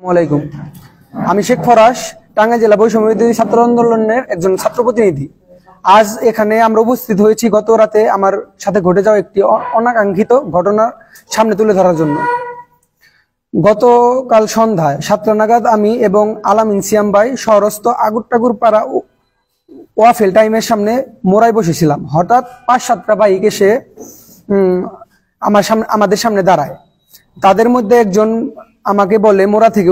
আসসালামাইকুম। আমি শেখ ফরাস, টাঙ্গাইল জেলা বৈষম্য বিরোধী ছাত্র আন্দোলনের একজন ছাত্র প্রতিনিধি। আজ এখানে আমরা উপস্থিত হয়েছি গত রাতে আমার সাথে ঘটে যাওয়া একটি অনাকাঙ্ক্ষিত ঘটনা সামনে তুলে ধরার জন্য। গতকাল সন্ধ্যায় 7টা নাগাদ আমি এবং আলামিন সিয়াম ভাই শহরস্থ আগুরটাগুর পাড়া ওয়াফেল টাইমের সামনে মোড়ায় বসেছিলাম। হঠাৎ 5-7টা বাইক এসে আমাদের সামনে দাঁড়ায়। তাদের মধ্যে একজন আমাকে বলে মোড়া থেকে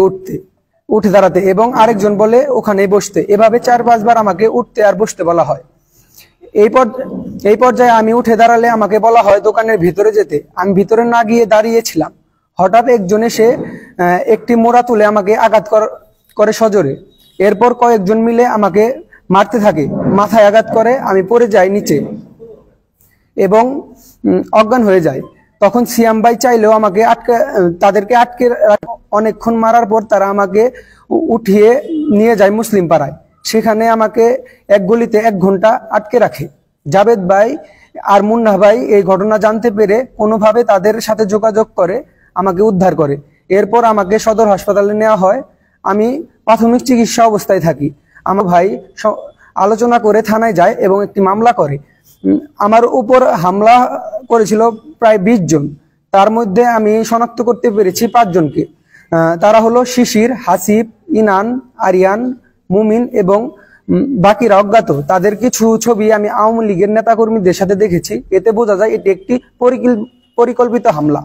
উঠে দাঁড়াতে এবং আরেকজন বলে ওখানে বসতে। এভাবে 4-5 বার আমাকে উঠতে আর বসতে বলা হয়। এই পর্যায়ে আমি উঠে দাঁড়ালে আমাকে বলা হয় দোকানের ভিতরে যেতে। আমি ভিতরে না গিয়ে দাঁড়িয়েছিলাম। হঠাৎ একজন এসে একটি মোড়া তুলে আমাকে আঘাত করে সজোরে। এরপর কয়েকজন মিলে আমাকে মারতে থাকে। মাথায় আঘাত করে আমি পড়ে যাই নিচে এবং অজ্ঞান হয়ে যায়। তখন সিয়াম ভাই চাইলেও আমাকে তাদেরকে আটকে অনেকক্ষণ মারার পর তারা আমাকে উঠিয়ে নিয়ে যায় মুসলিম পাড়ায়। সেখানে আমাকে এক গলিতে 1 ঘন্টা আটকে রাখে। জাবেদ ভাই আর মুন্না ভাই এই ঘটনা জানতে পেরে কোনোভাবে তাদের সাথে যোগাযোগ করে আমাকে উদ্ধার করে। এরপর আমাকে সদর হাসপাতালে নেওয়া হয়। আমি প্রাথমিক চিকিৎসা অবস্থায় থাকি। আমার ভাই আলোচনা করে থানায় যায় এবং একটি মামলা করে। আমার উপর হামলা করেছিল প্রায় 20 জন। তার মধ্যে আমি শনাক্ত করতে পেরেছি 5 জনকে। তারা হলো শিশির, হাসিব, ইনান, আরিয়ান, মুমিন এবং বাকিরা অজ্ঞাত। তাদের কিছু ছবি আমি আওয়ামী লীগের নেতাকর্মীদের সাথে দেখেছি। এতে বোঝা যায় এটি একটি পরিকল্পিত হামলা।